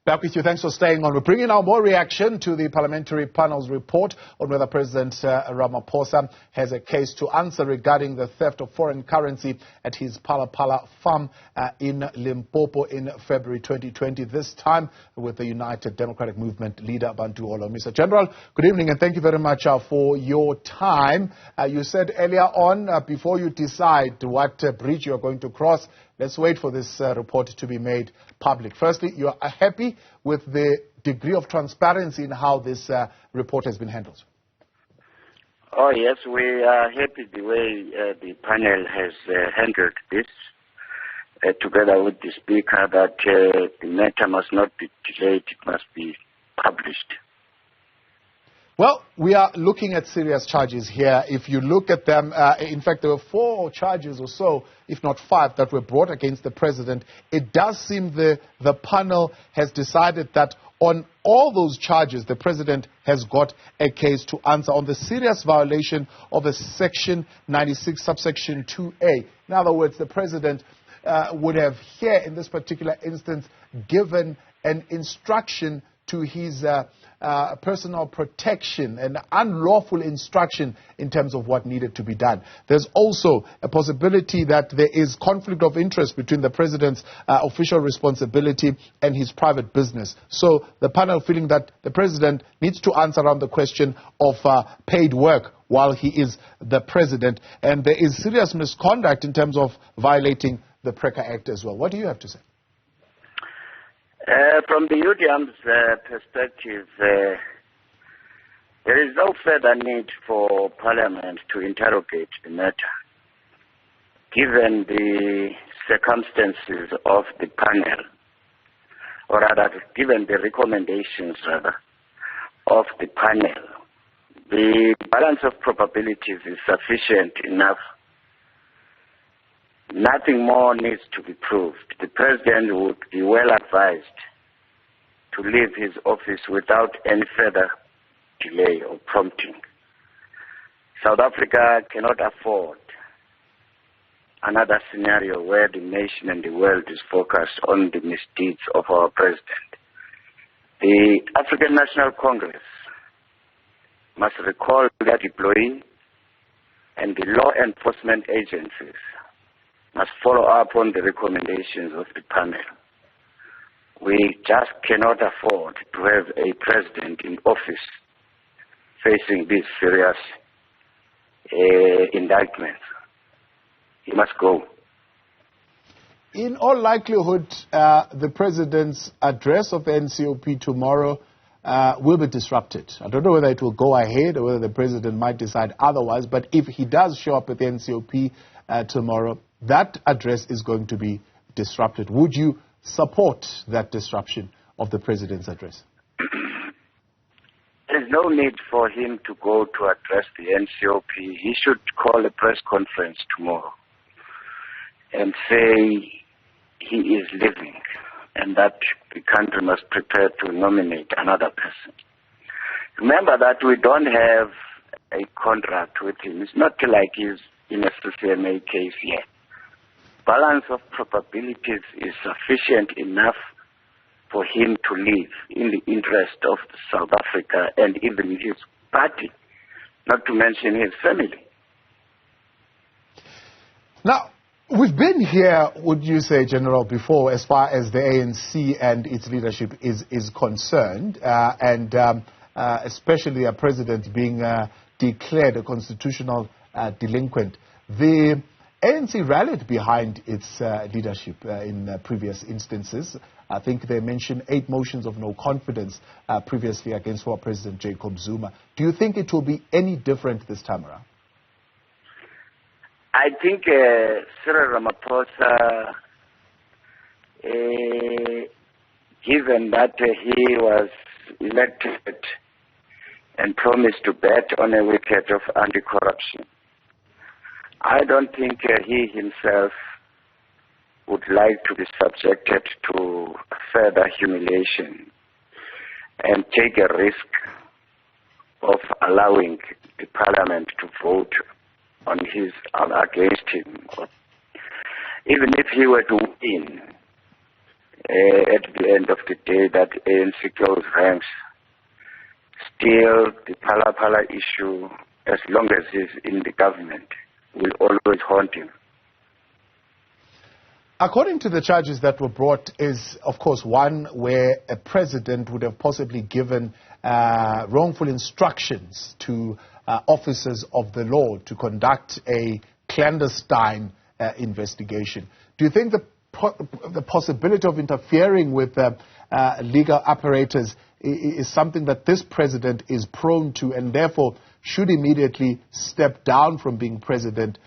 Back with you. Thanks for staying on. We're bringing now more reaction to the parliamentary panel's report on whether President Ramaphosa has a case to answer regarding the theft of foreign currency at his Phala Phala farm in Limpopo in February 2020, this time with the United Democratic Movement leader Bantu Holomisa. General, good evening and thank you very much for your time. You said earlier on, before you decide what bridge you're going to cross, let's wait for this report to be made public. Firstly, you are happy with the degree of transparency in how this report has been handled? Oh, yes, we are happy the way the panel has handled this, together with the Speaker, that the matter must not be delayed, it must be published. Well, we are looking at serious charges here. If you look at them, in fact, there were 4 charges or so, if not 5, that were brought against the president. It does seem the panel has decided that on all those charges, the president has got a case to answer on the serious violation of a Section 96, subsection 2A. In other words, the president would have here, in this particular instance, given an instruction to his personal protection, an unlawful instruction in terms of what needed to be done. There's also a possibility that there is conflict of interest between the president's official responsibility and his private business. So the panel feeling that the president needs to answer on the question of paid work while he is the president. And there is serious misconduct in terms of violating the PRECA Act as well. What do you have to say? From the UDM's perspective, there is no further need for Parliament to interrogate the matter, given the circumstances of the panel, or rather, given the recommendations, of the panel. The balance of probabilities is sufficient enough. Nothing more needs to be proved. The president would be well advised to leave his office without any further delay or prompting. South Africa cannot afford another scenario where the nation and the world is focused on the misdeeds of our president. The African National Congress must recall their deployee, and the law enforcement agencies must follow up on the recommendations of the panel. We just cannot afford to have a president in office facing these serious indictments. He must go. In all likelihood, the president's address of the NCOP tomorrow will be disrupted. I don't know whether it will go ahead or whether the president might decide otherwise, but if he does show up at the NCOP tomorrow, that address is going to be disrupted. Would you support that disruption of the president's address? There is no need for him to go to address the NCOP. He should call a press conference tomorrow and say he is leaving and that the country must prepare to nominate another person. Remember that we don't have a contract with him. It's not like he's in a CCMA case yet. Balance of probabilities is sufficient enough for him to leave in the interest of South Africa and even his party, not to mention his family. Now, we've been here, would you say, General, before as far as the ANC and its leadership is concerned, especially a president being declared a constitutional delinquent. The ANC rallied behind its leadership in previous instances. I think they mentioned 8 motions of no confidence previously against former President Jacob Zuma. Do you think it will be any different this time around? I think Cyril Ramaphosa, given that he was elected and promised to bet on a wicket of anti-corruption, I don't think he himself would like to be subjected to further humiliation and take a risk of allowing the parliament to vote on against him. Even if he were to win, at the end of the day that ANC closed ranks. Still, the Phala Phala issue, as long as he's in the government, will always haunt him. According to the charges that were brought is, of course, one where a president would have possibly given wrongful instructions to officers of the law to conduct a clandestine investigation. Do you think the possibility of interfering with legal apparatus is something that this president is prone to and therefore should immediately step down from being president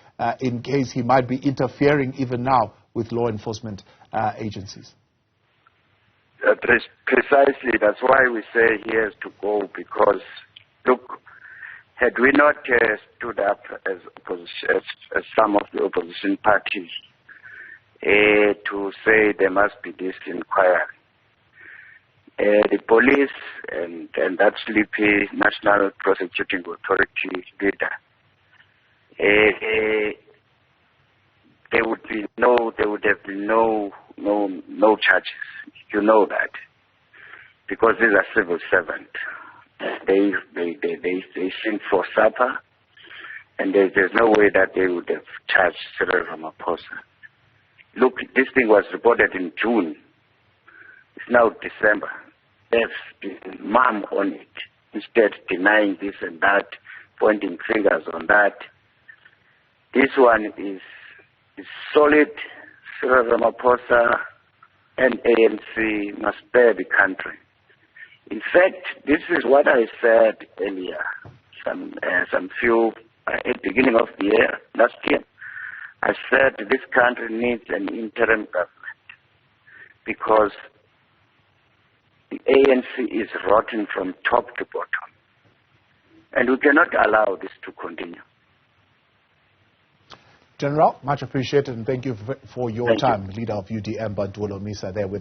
in case he might be interfering even now with law enforcement agencies? Precisely. That's why we say he has to go, because, look, had we not stood up as some of the opposition parties to say there must be this inquiry, the police and that sleepy National Prosecuting Authority leader, there would have been no charges. You know that, because these are civil servants. They sing for supper, and there's no way that they would have charged Cyril Ramaphosa. Look, this thing was reported in June. It's now December. There's been mum on it, instead denying this and that, pointing fingers on that. This one is solid. Cyril Ramaphosa and ANC must spare the country. In fact, this is what I said earlier, at the beginning of the year, last year. I said this country needs an interim government because the ANC is rotten from top to bottom. And we cannot allow this to continue. General, much appreciated, and thank you for your time. Leader of UDM, Bantu Holomisa, there with us.